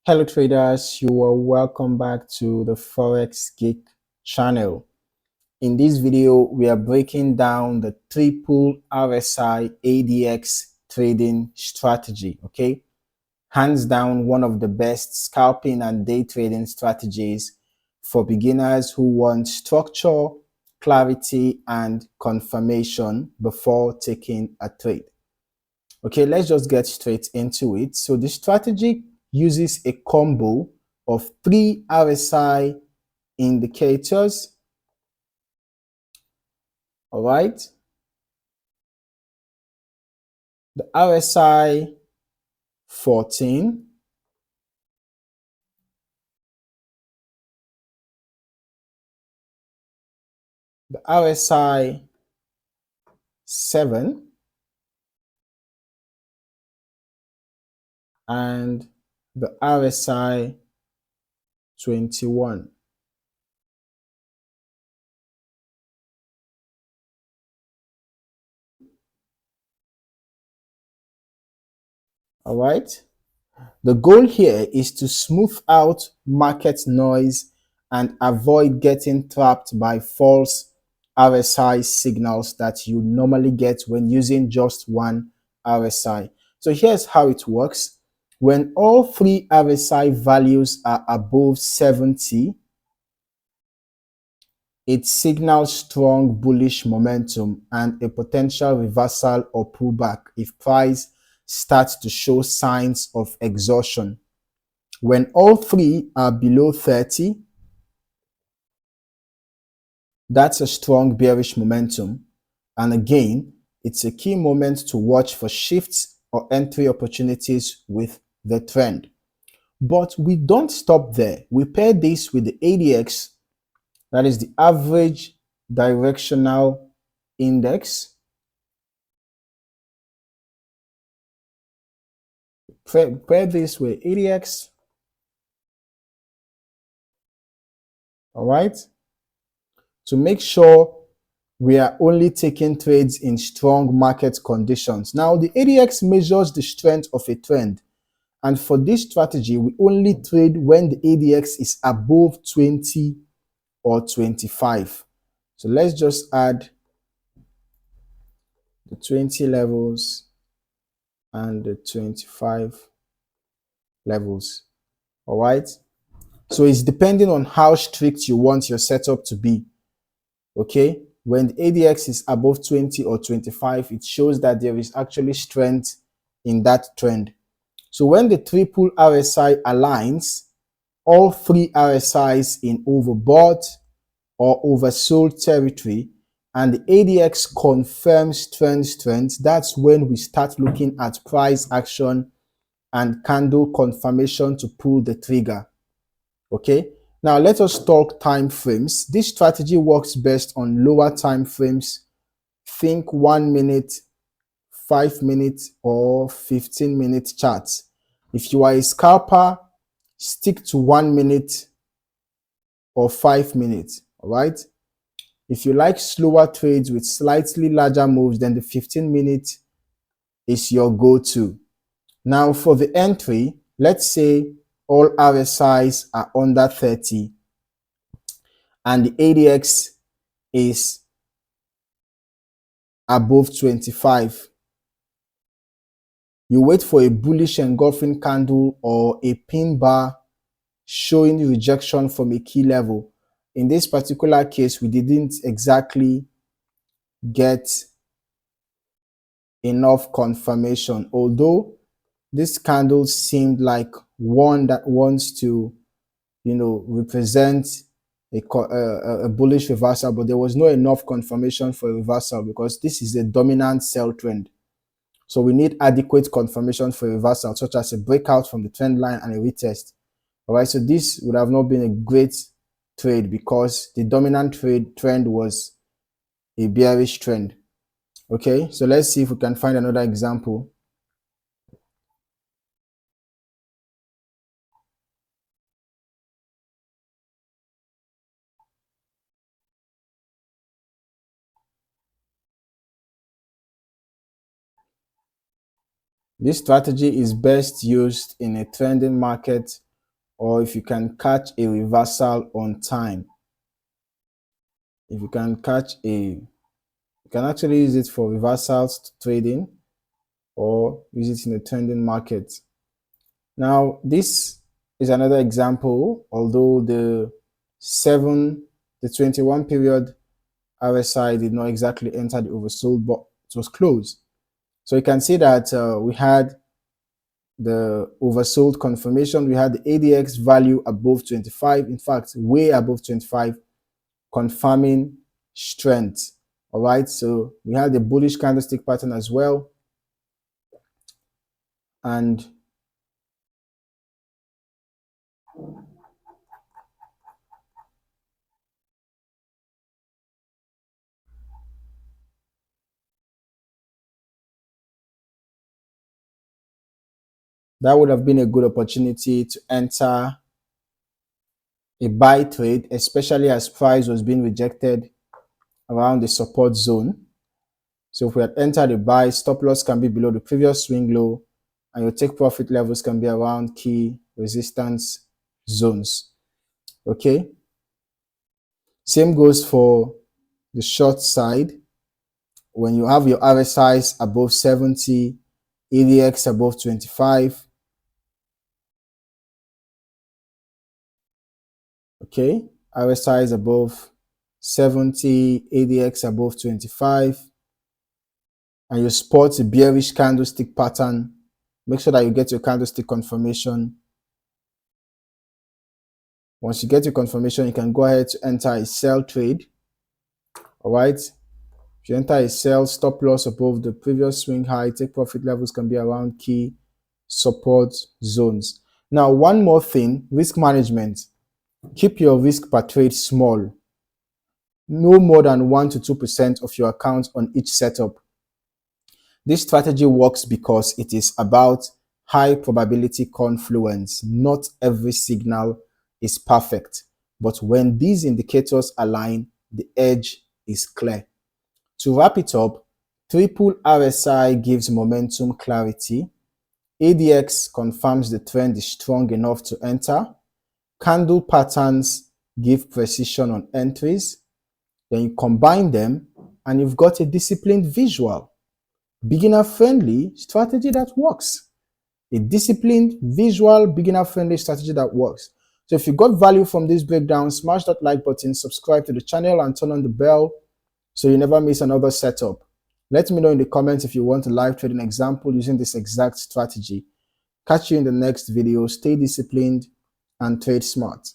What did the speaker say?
Hello traders, you are welcome back to the Forex Geek channel. In this video, we are breaking down the triple RSI ADX trading strategy, okay? Hands down, one of the best scalping and day trading strategies for beginners who want structure, clarity, and confirmation before taking a trade. Okay, let's just get straight into it. So the strategy uses a combo of 3 RSI indicators. All right. The RSI 14, the RSI 7, and the RSI 21. All right. The goal here is to smooth out market noise and avoid getting trapped by false RSI signals that you normally get when using just one RSI. So here's how it works. When all three RSI values are above 70, it signals strong bullish momentum and a potential reversal or pullback if price starts to show signs of exhaustion. When all three are below 30, that's a strong bearish momentum. And again, it's a key moment to watch for shifts or entry opportunities with the trend. But we don't stop there. We pair this with the ADX, that is the average directional index. Pair this with ADX. All right. To make sure we are only taking trades in strong market conditions. Now, the ADX measures the strength of a trend. And for this strategy, we only trade when the ADX is above 20 or 25. So let's just add the 20 levels and the 25 levels. All right. So it's depending on how strict you want your setup to be. Okay. When the ADX is above 20 or 25, it shows that there is actually strength in that trend. So when the triple RSI aligns, all three RSIs in overbought or oversold territory, and the ADX confirms trend strength, that's when we start looking at price action and candle confirmation to pull the trigger. Okay. Now let us talk time frames. This strategy works best on lower time frames. Think 1 minute, 5 minutes, or 15-minute charts. If you are a scalper, stick to 1 minute or 5 minutes. All right. If you like slower trades with slightly larger moves, then the 15-minute is your go-to. Now for the entry, let's say all RSIs are under 30 and the ADX is above 25. You wait for a bullish engulfing candle or a pin bar showing rejection from a key level. In this particular case, we didn't exactly get enough confirmation, although this candle seemed like one that wants to, represent a bullish reversal, but there was not enough confirmation for a reversal because this is a dominant sell trend. So we need adequate confirmation for a reversal, such as a breakout from the trend line and a retest. All right, so this would have not been a great trade because the dominant trend was a bearish trend. Okay, so let's see if we can find another example. This strategy is best used in a trending market or if you can catch a reversal on time. If you can catch you can actually use it for reversals trading or use it in a trending market. Now, this is another example, although the 21 period RSI did not exactly enter the oversold, but it was close. So you can see that we had the oversold confirmation. We had the ADX value above 25, in fact, way above 25, confirming strength. All right, so we had the bullish candlestick pattern as well. And that would have been a good opportunity to enter a buy trade, especially as price was being rejected around the support zone. So if we had entered a buy, stop loss can be below the previous swing low, and your take profit levels can be around key resistance zones. Okay. Same goes for the short side. When you have your RSIs above 70, ADX above 25. Okay. RSIs above 70, ADX above 25. And you spot a bearish candlestick pattern, make sure that you get your candlestick confirmation. Once you get your confirmation, you can go ahead to enter a sell trade. All right. If you enter a sell, stop loss above the previous swing high, take profit levels can be around key support zones. Now, one more thing, risk management. Keep your risk per trade small. No more than 1 to 2% of your account on each setup. This strategy works because it is about high probability confluence. Not every signal is perfect, but when these indicators align, the edge is clear. To wrap it up, triple RSI gives momentum clarity. ADX confirms the trend is strong enough to enter. Candle patterns give precision on entries. Then you combine them and you've got a disciplined visual. Beginner-friendly strategy that works. A disciplined, visual, beginner-friendly strategy that works. So if you got value from this breakdown, smash that like button, subscribe to the channel, and turn on the bell so you never miss another setup. Let me know in the comments if you want a live trading example using this exact strategy. Catch you in the next video. Stay disciplined and trade smart.